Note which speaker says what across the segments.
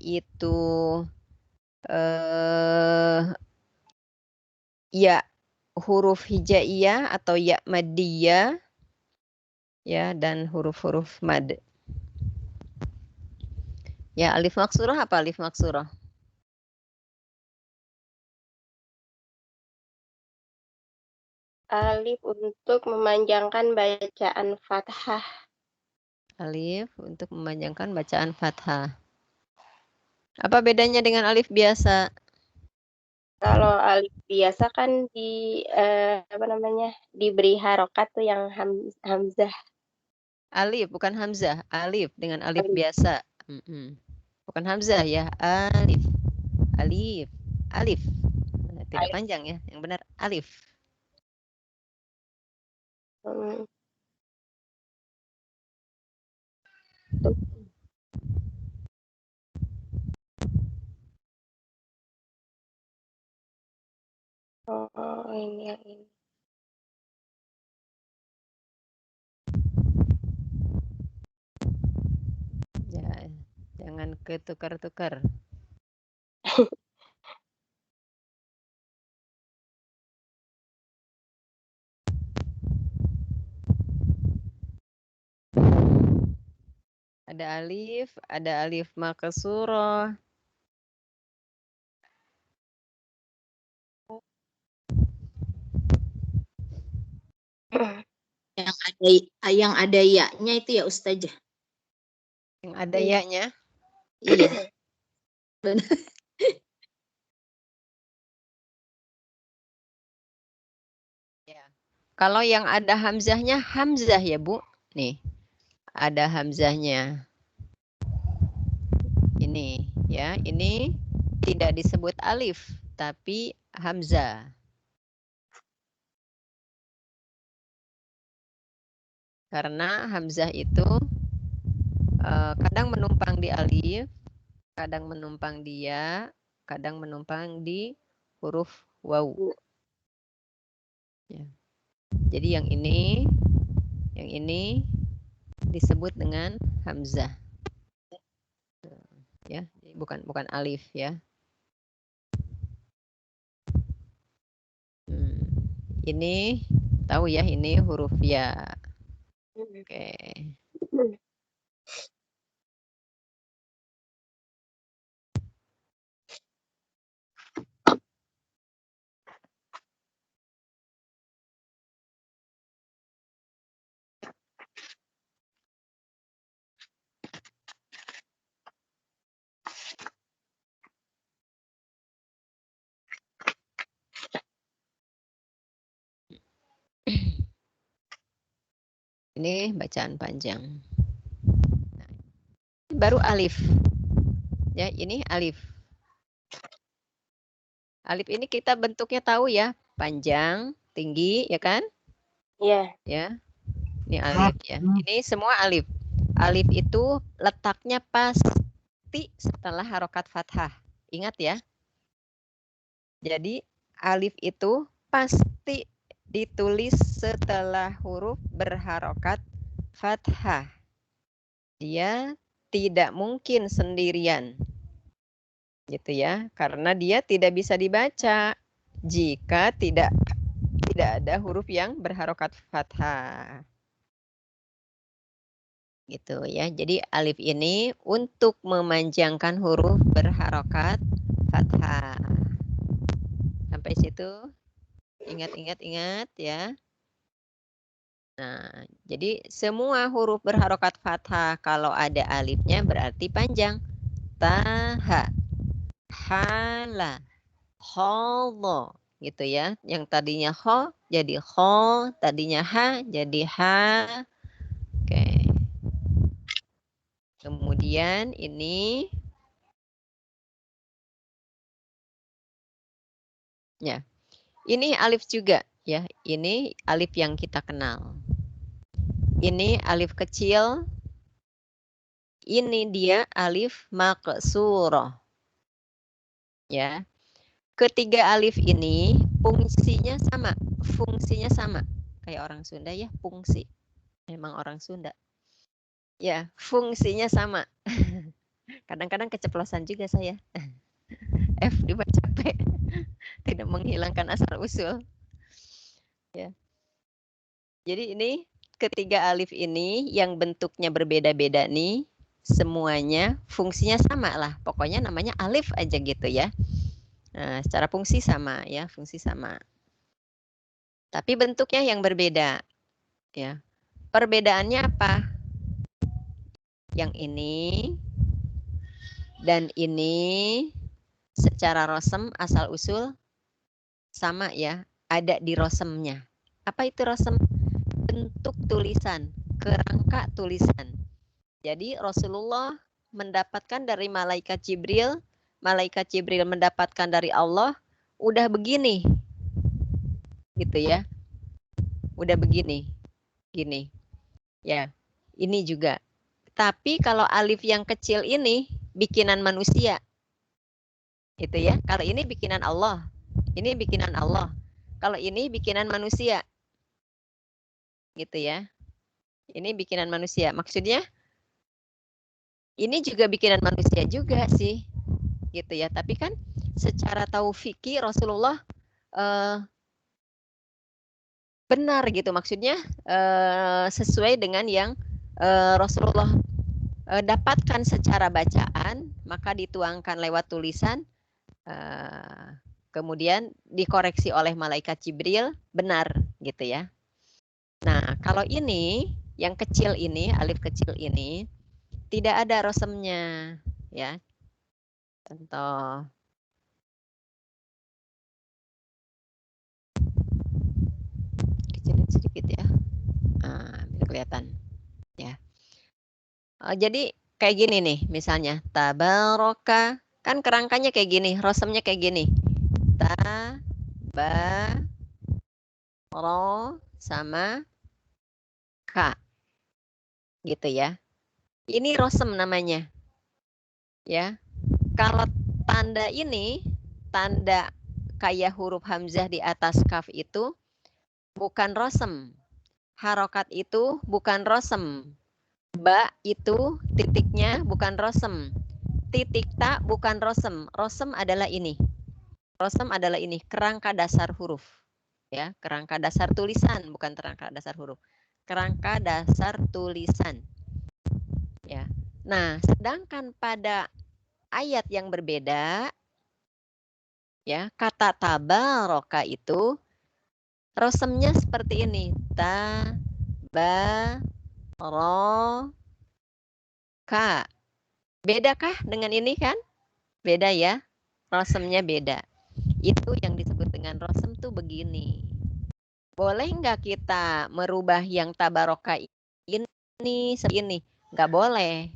Speaker 1: itu ya huruf hijaiyah atau ya maddiyah ya dan huruf-huruf mad. Ya, alif maksurah apa alif maksurah?
Speaker 2: Alif untuk memanjangkan bacaan fathah.
Speaker 1: Alif untuk memanjangkan bacaan fathah. Apa bedanya dengan alif biasa?
Speaker 2: Kalau alif biasa kan diberi harokat tuh yang hamzah.
Speaker 1: Alif bukan hamzah, alif dengan alif
Speaker 2: Alif.
Speaker 1: biasa. Bukan hamzah ya, alif. Alif. Alif. Tidak
Speaker 2: Alif.
Speaker 1: panjang ya, yang benar alif.
Speaker 2: Hmm. Oh, ini yang ini.
Speaker 1: Ya, jangan ketukar-tukar. Ada alif maksurah.
Speaker 3: Yang ada ya-nya itu ya Ustazah.
Speaker 1: Yang ada ya-nya.
Speaker 3: Iya. Benar.
Speaker 1: Ya. Kalau yang ada hamzahnya hamzah ya, Bu. Nih. Ada hamzahnya. Ini ya, ini tidak disebut alif tapi hamzah. Karena hamzah itu kadang menumpang di alif, kadang menumpang di ya, kadang menumpang di huruf waw. Ya. Jadi yang ini disebut dengan hamzah. Ya, bukan alif ya. Ini tahu ya, ini huruf ya. Oke. Ini bacaan panjang. Nah, ini baru alif. Ya, ini alif. Alif ini kita bentuknya tahu ya, panjang, tinggi, ya kan?
Speaker 2: Iya.
Speaker 1: Ya. Ini alif ya. Ini semua alif. Alif itu letaknya pasti setelah harokat fathah. Ingat ya. Jadi alif itu pasti ditulis setelah huruf berharokat fathah. Dia tidak mungkin sendirian. Gitu ya. Karena dia tidak bisa dibaca jika tidak ada huruf yang berharokat fathah. Gitu ya. Jadi alif ini untuk memanjangkan huruf berharokat fathah. Sampai situ ingat ya. Nah, jadi semua huruf berharokat fathah kalau ada alifnya berarti panjang. Taha, hala, kholo, gitu ya. Yang tadinya ho jadi ho, tadinya ha jadi ha. Oke. Kemudian ini ya. Ini alif juga ya. Ini alif yang kita kenal. Ini alif kecil. Ini dia alif maksurah. Ya. Ketiga alif ini fungsinya sama. Kayak orang Sunda ya, fungsi. Memang orang Sunda. Ya, fungsinya sama. Kadang-kadang keceplosan juga saya. F dibaca P. Tidak menghilangkan asal usul. Ya. Jadi ini ketiga alif ini yang bentuknya berbeda-beda nih, semuanya fungsinya sama lah. Pokoknya namanya alif aja gitu ya. Nah, secara fungsi sama ya, fungsi sama. Tapi bentuknya yang berbeda. Ya. Perbedaannya apa? Yang ini dan ini secara rosem asal usul sama ya, ada di rosemnya. Apa itu rosem? Bentuk tulisan, kerangka tulisan. Jadi Rasulullah mendapatkan dari malaikat Jibril mendapatkan dari Allah, udah begini. Gitu ya. Udah begini. Gini. Ya. Ini juga. Tapi kalau alif yang kecil ini bikinan manusia. Gitu ya. Kalau ini bikinan Allah. Ini bikinan Allah. Kalau ini bikinan manusia. Gitu ya. Ini bikinan manusia. Maksudnya ini juga bikinan manusia juga sih. Gitu ya. Tapi kan secara taufiki Rasulullah benar gitu. Maksudnya sesuai dengan yang Rasulullah dapatkan secara bacaan, maka dituangkan lewat tulisan, kemudian dikoreksi oleh malaikat Jibril, benar gitu ya. Nah, kalau ini yang kecil ini, alif kecil ini tidak ada rosemnya ya. Contoh kecilin sedikit ya. Biar kelihatan ya. Jadi kayak gini nih misalnya tabaraka, kan kerangkanya kayak gini, rosemnya kayak gini. Ta, ba, ro, sama ka. Gitu ya. Ini rosem namanya. Ya. Kalau tanda ini, tanda kayak huruf hamzah di atas kaf itu bukan rosem. Harokat itu bukan rosem. Ba itu titiknya bukan rosem. Titik ta bukan rosem. Rosem adalah ini. Rosem adalah ini, kerangka dasar huruf. Ya, kerangka dasar tulisan, bukan kerangka dasar huruf. Kerangka dasar tulisan. Ya. Nah, sedangkan pada ayat yang berbeda, ya, kata tabaraka itu rosemnya seperti ini. Ta, ba, ro, ka. Bedakah dengan ini kan? Beda ya. Rosemnya beda. Itu yang disebut dengan rosem tuh begini. Boleh nggak kita merubah yang tabaraka ini seperti ini? Nggak boleh.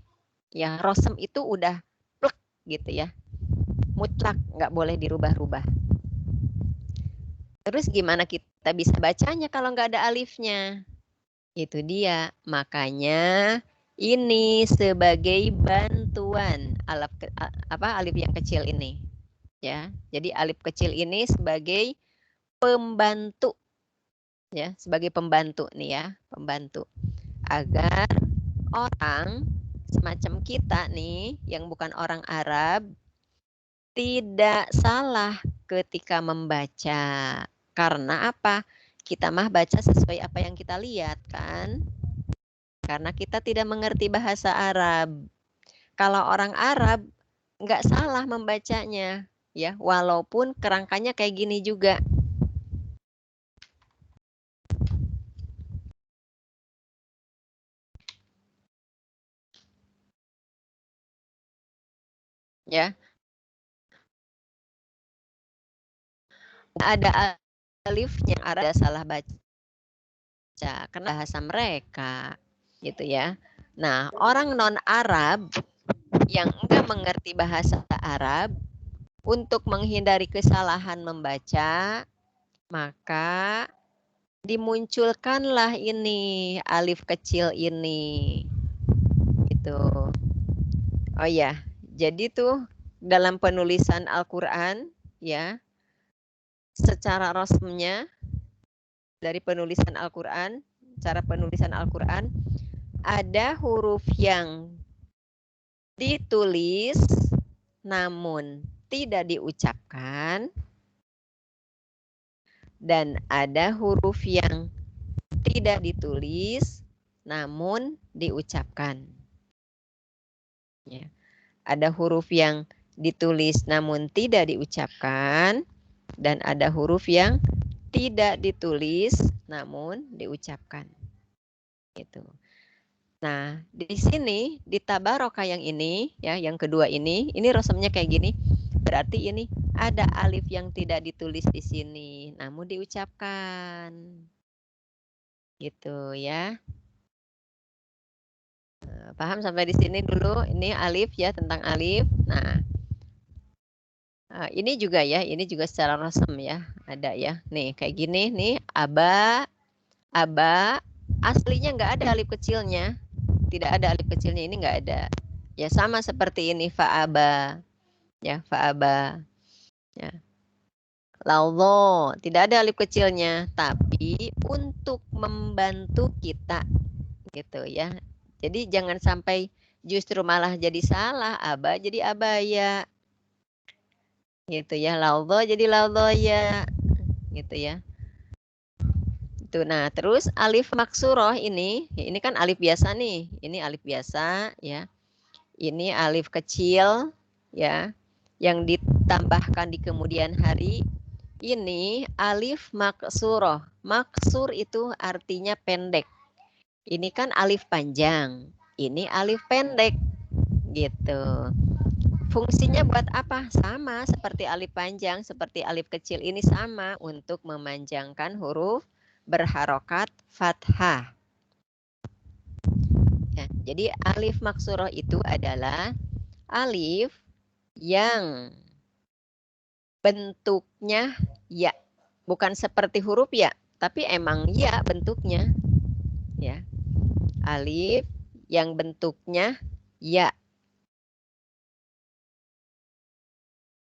Speaker 1: Ya, rosem itu udah plek gitu ya. Mutlak, nggak boleh dirubah-rubah. Terus gimana kita bisa bacanya kalau nggak ada alifnya? Itu dia. Makanya ini sebagai bantuan alif yang kecil ini. Ya, jadi alif kecil ini sebagai pembantu. Ya, sebagai pembantu nih ya, pembantu. Agar orang semacam kita nih yang bukan orang Arab tidak salah ketika membaca. Karena apa? Kita mah baca sesuai apa yang kita lihat kan? Karena kita tidak mengerti bahasa Arab. Kalau orang Arab nggak salah membacanya, ya, walaupun kerangkanya kayak gini juga. Ya. Ada alifnya, ada salah baca karena bahasa mereka gitu ya. Nah, orang non Arab yang enggak mengerti bahasa Arab, untuk menghindari kesalahan membaca, maka dimunculkanlah ini alif kecil ini. Gitu. Oh ya, jadi tuh dalam penulisan Al-Qur'an ya, secara rosmnya dari penulisan Al-Qur'an, cara penulisan Al-Qur'an ada huruf yang ditulis namun tidak diucapkan, dan ada huruf yang tidak ditulis namun diucapkan. Ya. Ada huruf yang ditulis namun tidak diucapkan, dan ada huruf yang tidak ditulis namun diucapkan. Gitu. Nah, di sini di tabarokah yang ini ya, yang kedua ini rosemnya kayak gini. Berarti ini ada alif yang tidak ditulis di sini namun diucapkan. Gitu ya. Paham sampai di sini dulu? Ini alif ya, tentang alif. Nah, ini juga ya, ini juga secara rosem ya, ada ya. Nih kayak gini nih, aba, aslinya nggak ada alif kecilnya, tidak ada alif kecilnya, ini nggak ada. Ya sama seperti ini, fa'aba, ya fa'aba. Ya. Laudho, tidak ada alif kecilnya, tapi untuk membantu kita, gitu ya. Jadi jangan sampai justru malah jadi salah, aba jadi abaya, gitu ya. Laudho jadi laudhoya, gitu ya. Itu. Nah, terus alif maksuroh ini kan alif biasa nih, ini alif biasa ya. Ini alif kecil ya, yang ditambahkan di kemudian hari. Ini alif maksuroh. Maksur itu artinya pendek. Ini kan alif panjang, ini alif pendek, gitu. Fungsinya buat apa? Sama seperti alif panjang, seperti alif kecil, ini sama untuk memanjangkan huruf berharokat fathah. Ya, jadi alif maksuroh itu adalah alif yang bentuknya ya, bukan seperti huruf ya, tapi emang ya bentuknya. Ya. Alif yang bentuknya ya.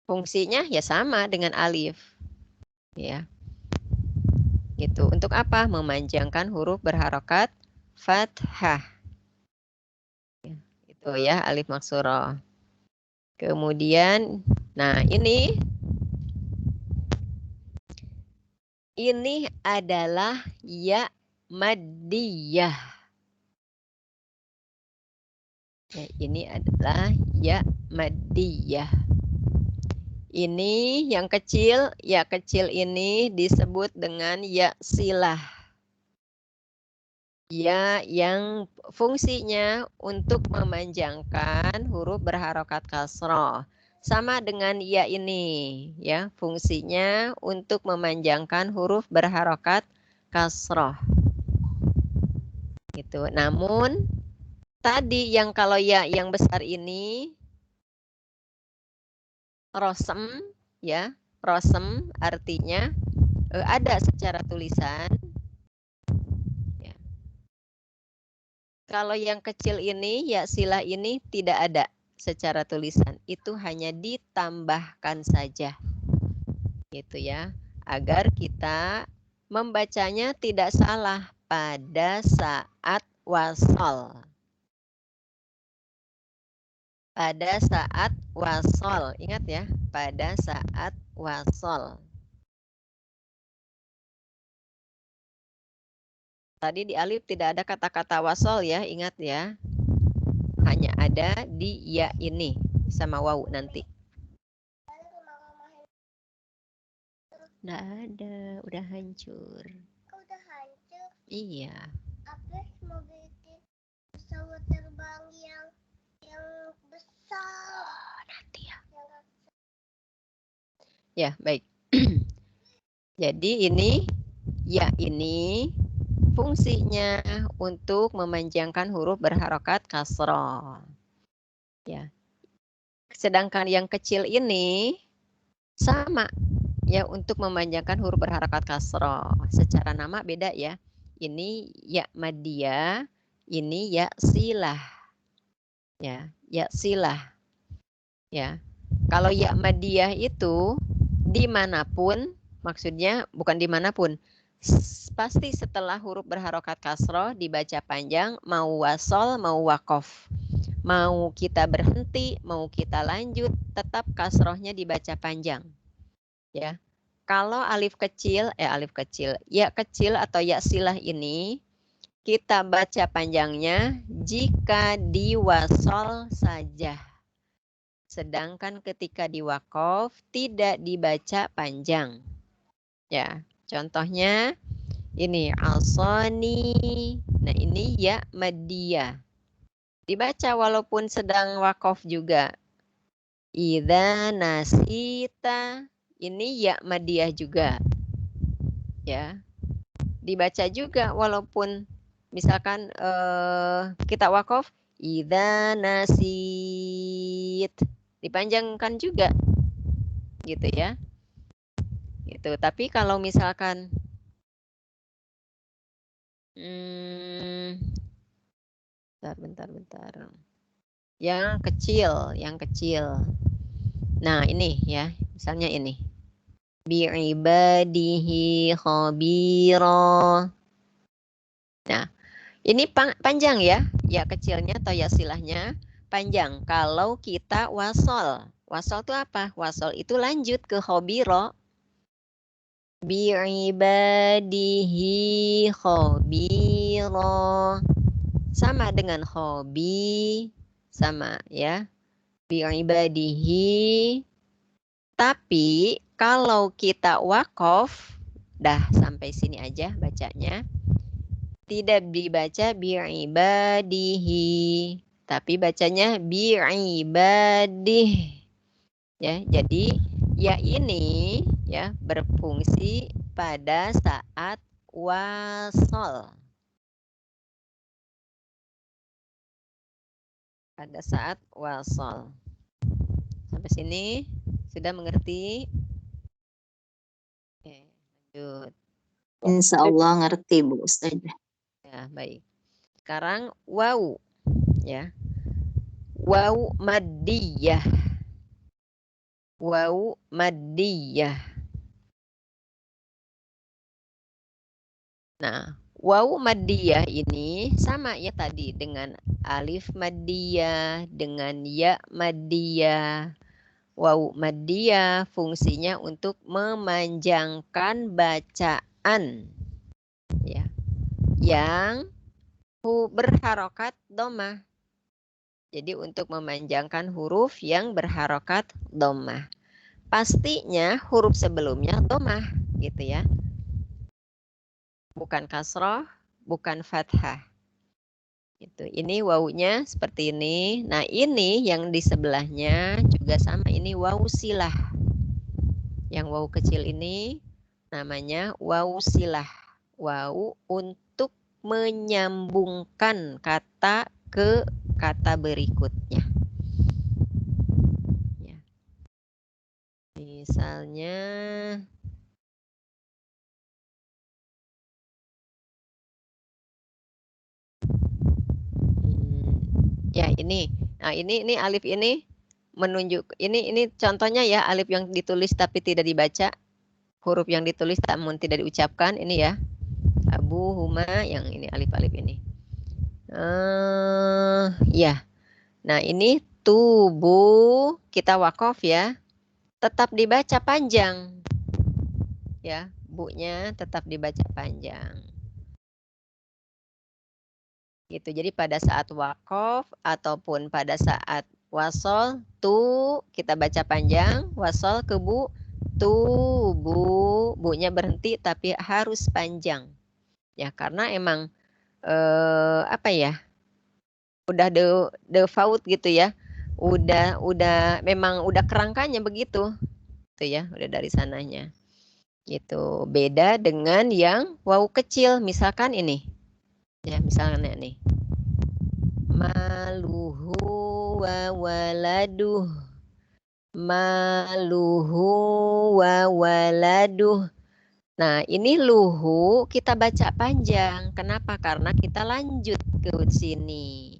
Speaker 1: Fungsinya ya sama dengan alif. Ya. Gitu. Untuk apa? Memanjangkan huruf berharokat fathah. Ya. Itu ya alif maksuroh. Kemudian, nah ini adalah ya maddiyah. Ya, ini adalah ya maddiyah. Ini yang kecil, ya kecil ini disebut dengan ya silah. Ya yang fungsinya untuk memanjangkan huruf berharokat kasroh. Sama dengan ya ini, ya fungsinya untuk memanjangkan huruf berharokat kasroh. Gitu. Namun tadi yang kalau ya yang besar ini rosem, ya rosem artinya ada secara tulisan. Ya. Kalau yang kecil ini ya silah ini tidak ada secara tulisan, itu hanya ditambahkan saja, gitu ya, agar kita membacanya tidak salah pada saat wasol. Pada saat wasol, ingat ya, pada saat wasol. Tadi di alif tidak ada kata-kata wasol ya, ingat ya. Hanya ada di ya ini sama wawu nanti. Nggak ada, udah hancur.
Speaker 2: Udah hancur?
Speaker 1: Iya.
Speaker 2: Apa mau bikin pesawat terbang yang besar?
Speaker 1: Oh, nanti ya. Ya, baik. Jadi ini ya ini fungsinya untuk memanjangkan huruf berharokat kasroh. Ya. Sedangkan yang kecil ini sama ya untuk memanjangkan huruf berharokat kasroh. Secara nama beda ya. Ini ya maddiyah, ini ya silah. Ya, ya silah. Ya. Kalau ya maddiyah itu dimanapun, maksudnya bukan dimanapun, pasti setelah huruf berharokat kasroh dibaca panjang, mau wasol mau wakof. Mau kita berhenti, mau kita lanjut, tetap kasrohnya dibaca panjang. Ya. Kalau alif kecil ya kecil atau ya silah ini kita baca panjangnya jika diwasol saja. Sedangkan ketika diwakof tidak dibaca panjang. Ya, contohnya ini asoni. Nah, ini ya maddiyah. Dibaca walaupun sedang wakof juga. Idza nasita. Ini ya maddiyah juga. Ya. Dibaca juga walaupun misalkan kita wakof idza nasit. Dipanjangkan juga. Gitu ya. Gitu. Tapi kalau misalkan bentar. Yang kecil. Nah, ini ya, misalnya ini. Bi'ibadihi khabira. Nah, ini panjang ya. Ya kecilnya atau ya silahnya panjang. Kalau kita wasol. Wasol itu apa? Wasol itu lanjut ke khabira. Bi'ibadihi khabira. Sama dengan hobi, sama ya. Bi'ibadihi. Tapi kalau kita wakof, dah sampai sini aja bacanya. Tidak dibaca bi'ibadihi, tapi bacanya bi'ibadih. Ya, jadi ya ini ya berfungsi pada saat wasol. Pada saat wasol. Sampai sini sudah mengerti? Oke, lanjut.
Speaker 3: Insya Allah ngerti Bu Ustazah.
Speaker 1: Ya, baik. Sekarang waw ya. Waw maddiyah. Waw maddiyah. Nah, waw maddiyah ini sama ya tadi dengan alif maddiyah, dengan ya maddiyah. Waw maddiyah fungsinya untuk memanjangkan bacaan. Ya. Yang berharokat dhammah. Jadi untuk memanjangkan huruf yang berharokat dhammah. Pastinya huruf sebelumnya dhammah gitu ya. Bukan kasroh, bukan fathah. Gitu. Ini wawunya seperti ini. Nah, ini yang di sebelahnya juga sama, ini wawu silah. Yang wawu kecil ini namanya wawu silah. Wawu untuk menyambungkan kata ke kata berikutnya. Ya. Misalnya ya ini. Nah, ini alif ini menunjuk ini contohnya ya, alif yang ditulis tapi tidak dibaca. Huruf yang ditulis namun tidak diucapkan ini ya. Abu Huma yang ini alif-alif ini. Ya. Nah, ini tubuh kita wakof ya. Tetap dibaca panjang. Ya, bu-nya tetap dibaca panjang. Gitu. Jadi pada saat wakof ataupun pada saat wasol kita baca panjang, wasol ke bu tubuh, bu-nya berhenti tapi harus panjang. Ya, karena emang apa ya? Udah default gitu ya. Memang udah kerangkanya begitu. Tuh ya, udah dari sananya. Gitu. Beda dengan yang wawu kecil, misalkan ini. Ya, misalnya nih. Maluhu wa waladuh. Maluhu wa waladuh. Nah, ini luhu kita baca panjang. Kenapa? Karena kita lanjut ke sini.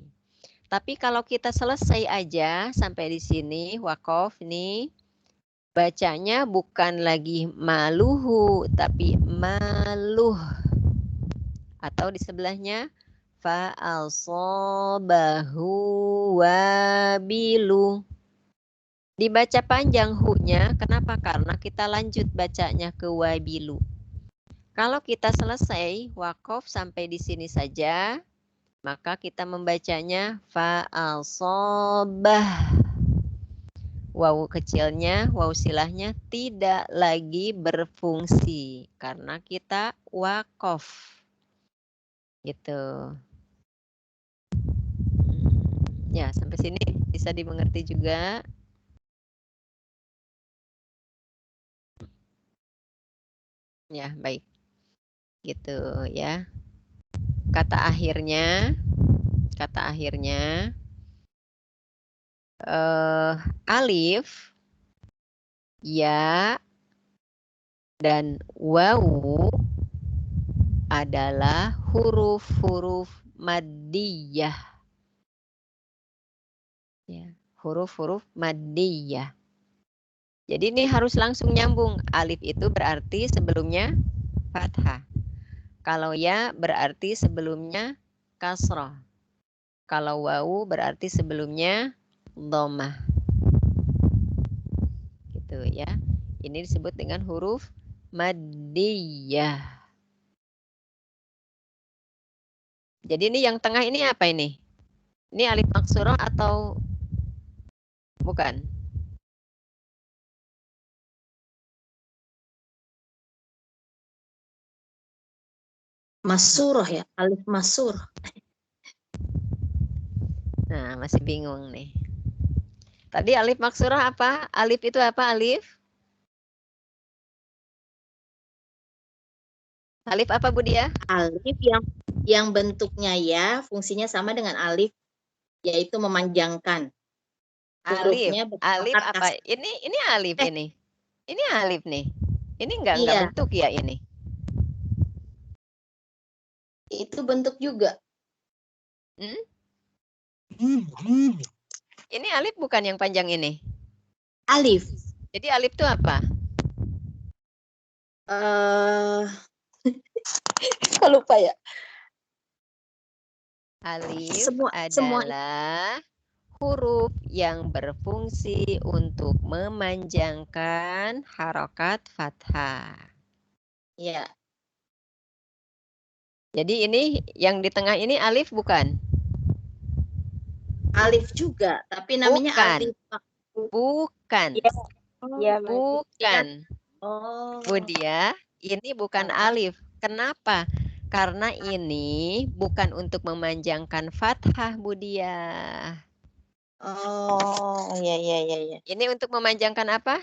Speaker 1: Tapi kalau kita selesai aja sampai di sini, wakof nih, bacanya bukan lagi maluhu, tapi maluh. Atau di sebelahnya, fa'asobahu wabilu. Dibaca panjang hu-nya, kenapa? Karena kita lanjut bacanya ke wabilu. Kalau kita selesai wakof sampai di sini saja, maka kita membacanya fa'asobah. Wawu kecilnya, wawu silahnya tidak lagi berfungsi karena kita wakof. Gitu. Ya, sampai sini bisa dimengerti juga. Ya, baik. Gitu ya. Kata akhirnya alif, ya, dan wawu adalah huruf-huruf maddiyah. Ya, huruf-huruf maddiyah. Jadi ini harus langsung nyambung. Alif itu berarti sebelumnya fathah. Kalau ya berarti sebelumnya kasrah. Kalau wawu berarti sebelumnya dhammah. Gitu ya. Ini disebut dengan huruf maddiyah. Jadi ini yang tengah ini apa ini? Ini alif maksurah atau bukan?
Speaker 3: Masurah ya, alif masur.
Speaker 1: Nah, masih bingung nih. Tadi alif maksurah apa? Alif itu apa alif? Alif apa Bu Dia?
Speaker 3: Alif yang bentuknya ya, fungsinya sama dengan alif, yaitu memanjangkan.
Speaker 1: Alif.
Speaker 3: Hurufnya
Speaker 1: Alif
Speaker 3: berpangkat
Speaker 1: apa? Ini alif ini. Ini alif nih. Ini enggak
Speaker 3: Iya,
Speaker 1: bentuk ya ini.
Speaker 3: itu bentuk juga.
Speaker 1: Hmm? Ini alif bukan yang panjang ini.
Speaker 3: Alif.
Speaker 1: Jadi alif itu apa?
Speaker 3: Kok lupa ya?
Speaker 1: Alif
Speaker 3: Semua
Speaker 1: adalah huruf yang berfungsi untuk memanjangkan harokat fathah.
Speaker 3: ya.
Speaker 1: Jadi ini yang di tengah ini alif bukan?
Speaker 3: Alif juga, tapi namanya
Speaker 1: Bukan.
Speaker 3: alif.
Speaker 1: Bukan.
Speaker 3: Ya,
Speaker 1: Bukan.
Speaker 3: Oh.
Speaker 1: Bu Dia, ini bukan alif. Kenapa? Karena ini bukan untuk memanjangkan fathah, Bu Dia.
Speaker 3: Oh, ya.
Speaker 1: Ini untuk memanjangkan apa?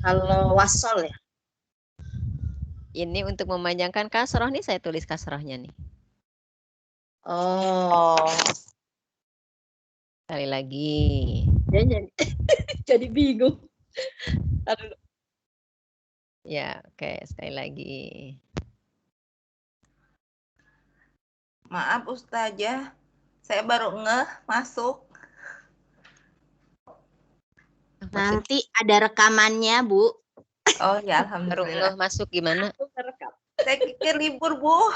Speaker 3: Kalau wasol ya.
Speaker 1: Ini untuk memanjangkan kasroh nih, saya tulis kasrohnya nih.
Speaker 3: Oh.
Speaker 1: Sekali lagi.
Speaker 3: Jadi bingung. Aduh.
Speaker 1: Ya, oke, sekali lagi.
Speaker 4: Maaf Ustazah, saya baru ngeh masuk.
Speaker 3: Nanti ada rekamannya, Bu.
Speaker 4: Oh ya,
Speaker 1: Baru
Speaker 4: alhamdulillah.
Speaker 1: masuk gimana?
Speaker 4: Saya pikir libur, Bu.
Speaker 1: Oh.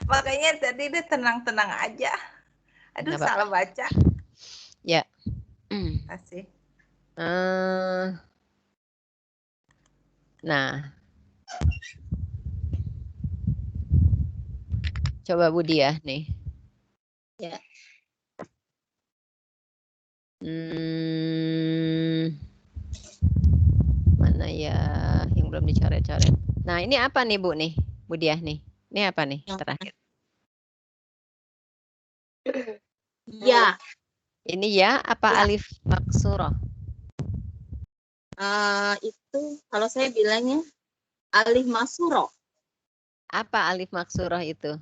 Speaker 4: Makanya tadi dia tenang-tenang aja. Aduh,
Speaker 1: Nggak apa-apa.
Speaker 4: salah baca.
Speaker 1: Ya.
Speaker 4: Asik.
Speaker 1: Nah. Coba Bu Dia nih.
Speaker 3: Ya.
Speaker 1: Mana ya yang belum dicoret-coret? Nah, ini apa nih Bu nih? Bu Dia nih. Ini apa nih terakhir?
Speaker 3: Ya.
Speaker 1: Ini ya apa
Speaker 3: Ya.
Speaker 1: alif maksurah?
Speaker 3: Itu kalau saya bilangnya alif masuro.
Speaker 1: Apa alif maksurah itu?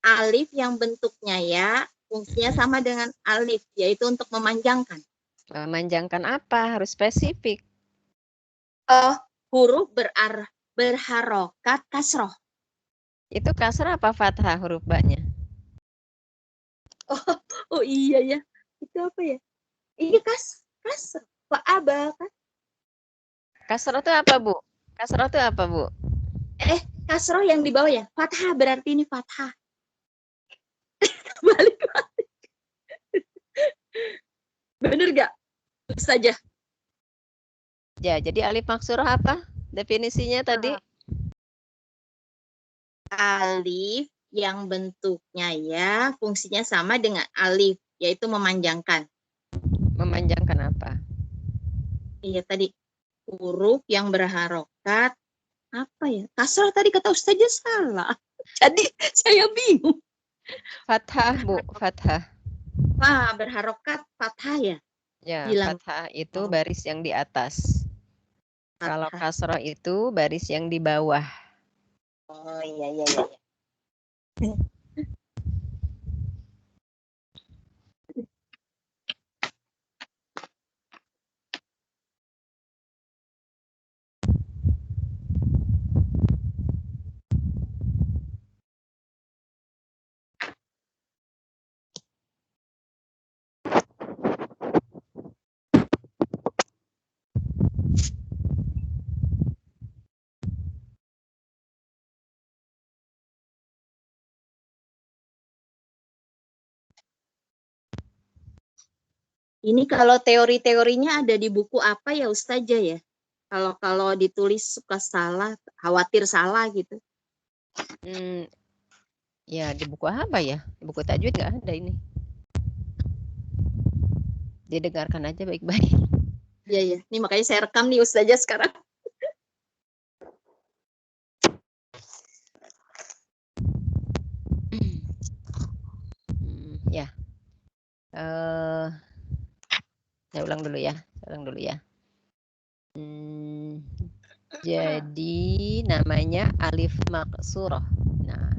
Speaker 3: Alif yang bentuknya ya, fungsinya sama dengan alif, yaitu untuk memanjangkan.
Speaker 1: Memanjangkan apa? Harus spesifik.
Speaker 3: Huruf berharokat kasroh.
Speaker 1: Itu kasrah apa fathah huruf ba-nya?
Speaker 3: Oh iya ya. Itu apa ya? Iya kasroh. Pak Aba kan?
Speaker 1: Kasrah itu apa, Bu? Kasroh itu apa, Bu?
Speaker 3: Kasroh yang di bawah ya. Fathah berarti ini fathah. Balik. Bener gak? Saja.
Speaker 1: Ya, jadi alif maksurah apa? Definisinya tadi?
Speaker 3: Alif yang bentuknya ya, fungsinya sama dengan alif, yaitu memanjangkan.
Speaker 1: Memanjangkan apa?
Speaker 3: Iya tadi, huruf yang berharokat, apa ya? Kasroh tadi kata Ustazah salah. Jadi saya bingung.
Speaker 1: Fathah, Bu, fathah.
Speaker 3: Wah, berharokat fathah ya?
Speaker 1: Ya,
Speaker 3: Bilang.
Speaker 1: fathah itu
Speaker 3: Oh.
Speaker 1: baris yang di atas. Kalau
Speaker 3: Fathah.
Speaker 1: kasroh itu baris yang di bawah.
Speaker 3: Oh iya. Ini kalau teori-teorinya ada di buku apa ya Ustazah ya? Kalau ditulis suka salah, khawatir salah gitu.
Speaker 1: Ya, di buku apa ya? Di buku tajwid nggak ada ini. Didengarkan aja baik-baik.
Speaker 3: Iya. Ini makanya saya rekam nih Ustazah sekarang.
Speaker 1: Ya. Saya ulang dulu ya. Jadi namanya alif maksurah. Nah,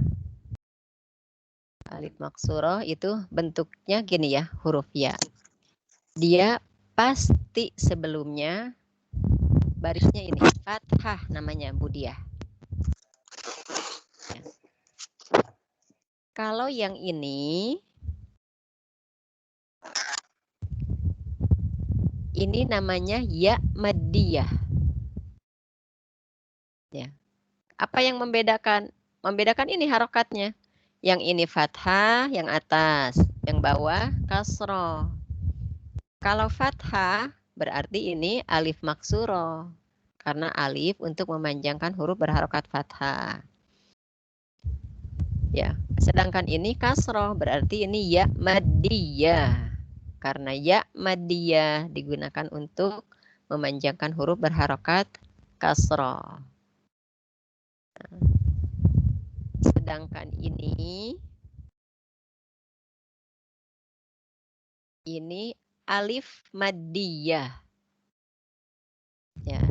Speaker 1: alif maksurah itu bentuknya gini ya, huruf ya. Dia pasti sebelumnya barisnya ini fathah namanya Budiah. Ya. Kalau yang ini namanya ya maddiyah. Ya. Apa yang membedakan? Membedakan ini harokatnya. Yang ini fathah, yang atas, yang bawah kasroh. Kalau fathah berarti ini alif maksurah. Karena alif untuk memanjangkan huruf berharokat fathah. Ya, sedangkan ini kasroh berarti ini ya maddiyah. Karena ya maddiyah digunakan untuk memanjangkan huruf berharokat kasroh. Sedangkan ini alif maddiyah. Ya,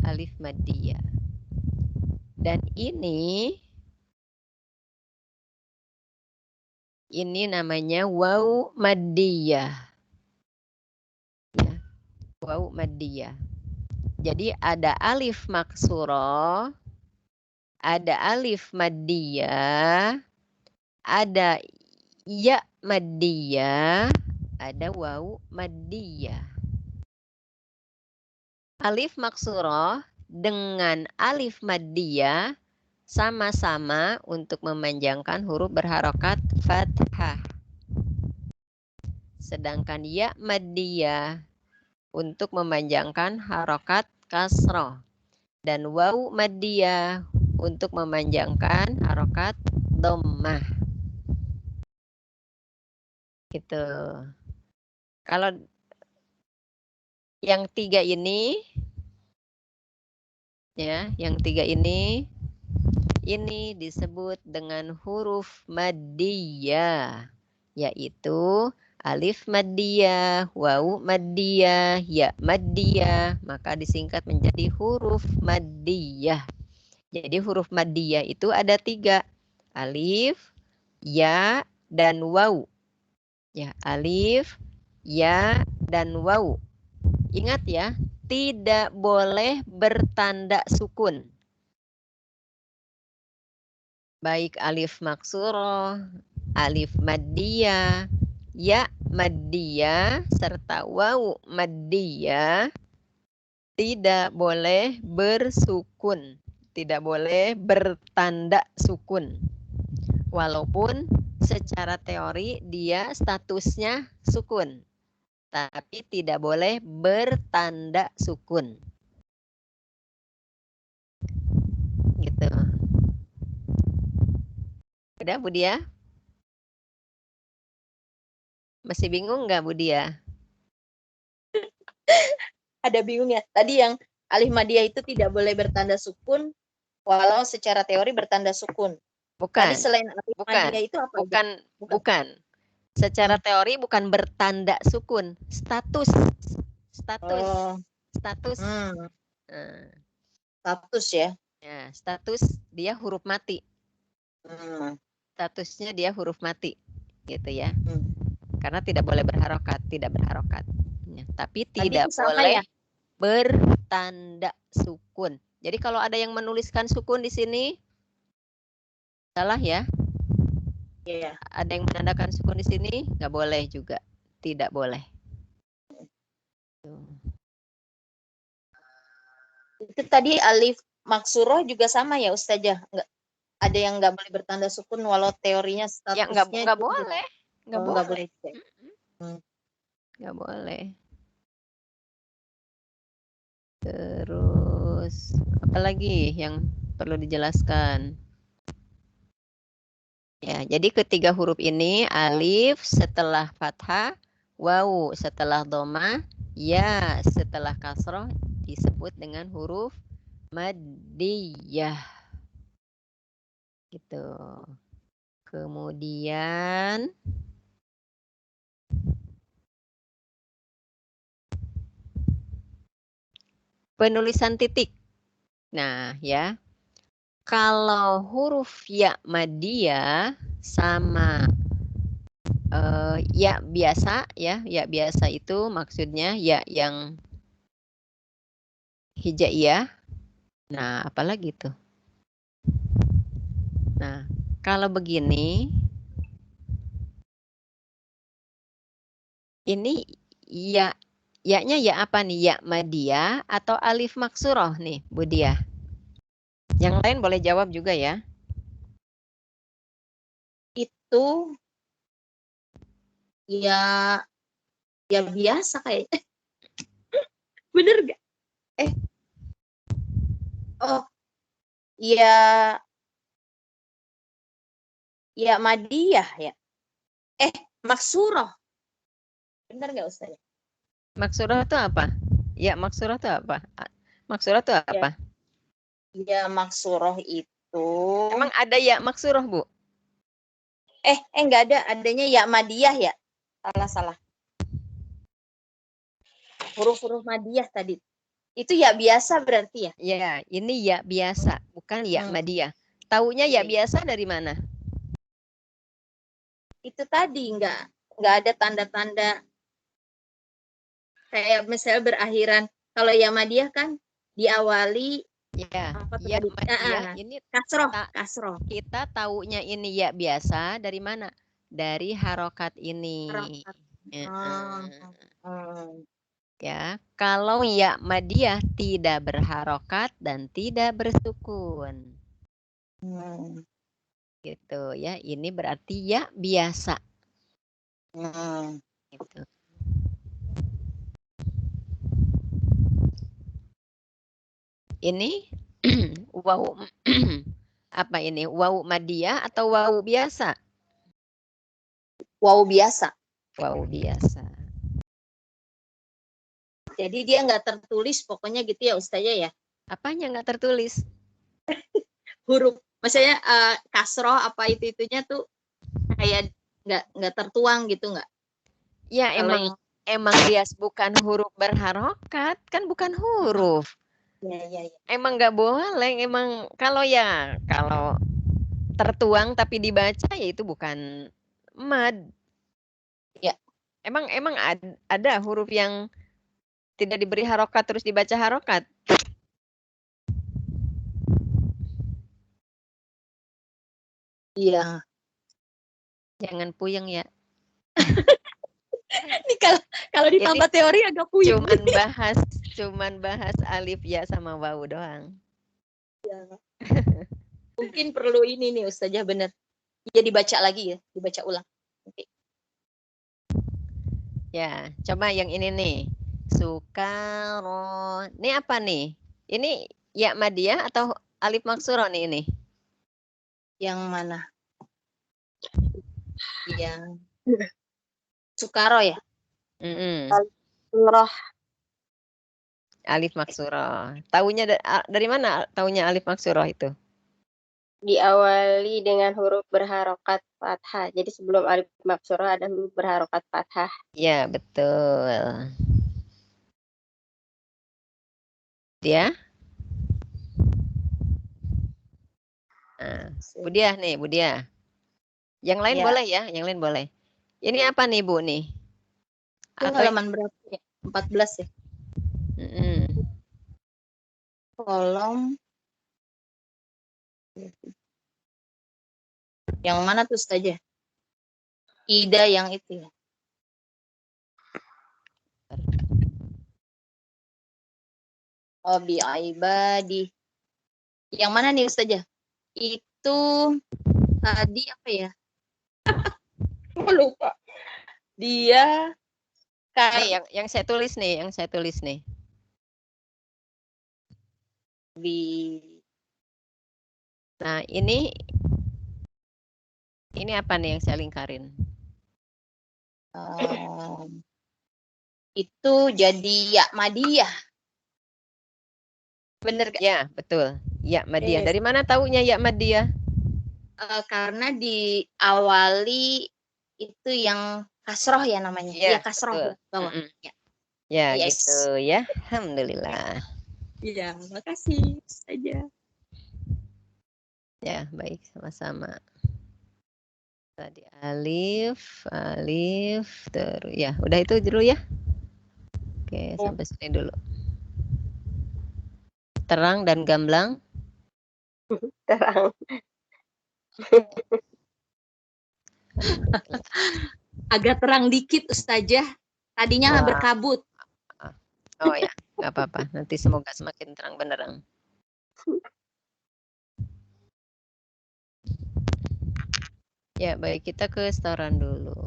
Speaker 1: alif maddiyah. Dan ini namanya waw maddiyah. Ya, waw maddiyah. Jadi ada alif maksurah, ada alif maddiyah, ada ya maddiyah, ada waw maddiyah. Alif maksurah dengan alif maddiyah sama-sama untuk memanjangkan huruf berharokat fathah. Sedangkan ya maddiyah untuk memanjangkan harokat kasroh. Dan waw maddiyah untuk memanjangkan harokat dhammah. Gitu. Kalau yang tiga ini, ya, yang tiga ini disebut dengan huruf maddiyah, yaitu alif maddiyah, waw maddiyah, ya maddiyah, maka disingkat menjadi huruf maddiyah. Jadi huruf maddiyah itu ada tiga, alif, ya, dan waw. Ya, alif, ya, dan waw. Ingat ya, tidak boleh bertanda sukun. Baik alif maksurah, alif maddiyah, ya maddiyah, serta waw maddiyah tidak boleh bersukun, tidak boleh bertanda sukun. Walaupun secara teori dia statusnya sukun, tapi tidak boleh bertanda sukun. Gitu. Udah Bu Dia? Masih bingung nggak Bu Dia?
Speaker 3: Ada bingung ya. Tadi yang alif madiyah itu tidak boleh bertanda sukun, walau secara teori bertanda sukun.
Speaker 1: Bukan.
Speaker 3: Tadi selain alif
Speaker 1: Bukan.
Speaker 3: madiyah itu apa?
Speaker 1: Bukan. Secara teori bukan bertanda sukun, status.
Speaker 3: Oh.
Speaker 1: Status.
Speaker 3: Hmm.
Speaker 1: Nah,
Speaker 3: Status ya.
Speaker 1: ya, status dia huruf mati. Statusnya dia huruf mati, gitu ya. Karena tidak boleh berharokat, tidak berharokat. Ya, tapi tidak boleh bertanda sukun. Jadi kalau ada yang menuliskan sukun di sini, salah ya.
Speaker 3: Iya.
Speaker 1: Ada yang menandakan sukun di sini, nggak boleh juga, tidak boleh.
Speaker 3: Itu tadi alif maksuroh juga sama ya Ustazah? Nggak, ada yang nggak boleh bertanda sukun walau teorinya statusnya.
Speaker 1: Ya nggak boleh. Nggak boleh. Nggak boleh. Terus apa lagi yang perlu dijelaskan? Ya, jadi ketiga huruf ini alif setelah fathah, wawu setelah dhamma, ya setelah kasroh disebut dengan huruf maddiyah. Gitu. Kemudian penulisan titik. Nah, ya. Kalau huruf ya maddiyah sama ya biasa ya, ya biasa itu maksudnya ya yang hijaiyah. Nah, apalagi tuh? Nah, kalau begini ini ya-nya ya apa nih? Ya maddiyah atau alif maksuroh nih, Bu Dia? Yang lain boleh jawab juga ya.
Speaker 3: Itu ya biasa kayaknya. Bener gak? Oh, ya madiyah ya. Maksuroh. Bener gak Ustaz?
Speaker 1: Maksuroh itu apa? Ya maksudnya itu apa? Maksudnya itu apa?
Speaker 3: Ya maksuroh itu.
Speaker 1: Emang ada ya maksuroh, Bu?
Speaker 3: Enggak ada, adanya ya madiyah ya. Salah. Huruf-huruf madiyah tadi. Itu ya biasa berarti ya?
Speaker 1: Ya, ini ya biasa, bukan ya madiyah. Taunya ya biasa dari mana?
Speaker 3: Itu tadi enggak ada tanda-tanda kayak misalnya berakhiran. Kalau ya madiyah kan diawali
Speaker 1: ya madiyah ini
Speaker 3: kasroh.
Speaker 1: Kita taunya ini ya biasa dari mana? Dari harokat ini. Ya, kalau ya madiyah tidak berharokat dan tidak bersukun. Gitu ya. Ini berarti ya biasa. Gitu. Ini wawu apa ini? Wawu madiyah atau wawu biasa?
Speaker 3: Wawu biasa.
Speaker 1: Wawu biasa.
Speaker 3: Jadi dia nggak tertulis pokoknya gitu ya Ustazah ya?
Speaker 1: Apanya nggak tertulis?
Speaker 3: Huruf, maksudnya kasroh apa itunya tuh kayak nggak tertuang gitu nggak?
Speaker 1: Ya emang dia bukan huruf berharokat, kan bukan huruf.
Speaker 3: Ya.
Speaker 1: Emang nggak boleh, emang kalau tertuang tapi dibaca ya itu bukan mad.
Speaker 3: Ya.
Speaker 1: Emang ada huruf yang tidak diberi harokat terus dibaca harokat?
Speaker 3: Iya.
Speaker 1: Jangan puyeng ya.
Speaker 3: Ini kalau ditambah teori agak puyeng.
Speaker 1: Cuman bahas cuman bahas alif ya sama wawu doang.
Speaker 3: Mungkin perlu ini nih Ustazah, bener. Ya dibaca lagi ya, dibaca ulang. Oke.
Speaker 1: Ya, coba yang ini nih. Sukaro. Ini apa nih? Ini ya madiyah atau alif maksuro nih ini?
Speaker 3: Yang mana? Yang Sukaro ya?
Speaker 1: Mm-mm.
Speaker 5: Surah
Speaker 1: Alif maksuro. Taunya dari mana taunya alif maksuro itu?
Speaker 5: diawali dengan huruf berharokat fathah. Jadi sebelum alif maksurah ada huruf berharokat fathah.
Speaker 1: Ya, betul. Dia? Nah, Budiah nih, Budiah. Yang lain
Speaker 3: Ya.
Speaker 1: boleh ya, yang lain boleh. Ini apa nih, Bu nih?
Speaker 3: Itu halaman berapa ya? 14 ya?
Speaker 1: Mm-mm.
Speaker 3: Kolom. Yang mana tuh Ustazah? Ida yang itu ya? Oh, bi'ibadi. Yang mana nih Ustazah? Itu tadi apa ya? Aku lupa. Dia
Speaker 1: Nih, yang saya tulis nih, Nah, ini apa nih yang saya lingkarin?
Speaker 3: itu jadi ya madiyah. Bener gak?
Speaker 1: Ya, betul. Ya madiyah.
Speaker 3: Yes.
Speaker 1: Dari mana taunya ya madiyah?
Speaker 3: Karena diawali itu yang kasroh ya namanya.
Speaker 1: Ya,
Speaker 3: Iya kasroh
Speaker 1: betul.
Speaker 3: ya, bawah.
Speaker 1: Mm-mm.
Speaker 3: Ya.
Speaker 1: Ya,
Speaker 3: Yes.
Speaker 1: gitu ya. Alhamdulillah.
Speaker 3: Iya, makasih saja.
Speaker 1: Ya, baik, sama-sama. Tadi alif, terus ya, udah itu dulu ya. Oke, sampai sini dulu. Terang dan gamblang.
Speaker 5: Terang.
Speaker 3: Agak terang dikit Ustazah. Tadinya berkabut.
Speaker 1: Oh ya, nggak apa-apa. Nanti semoga semakin terang benerang. Ya, baik, kita ke setoran dulu.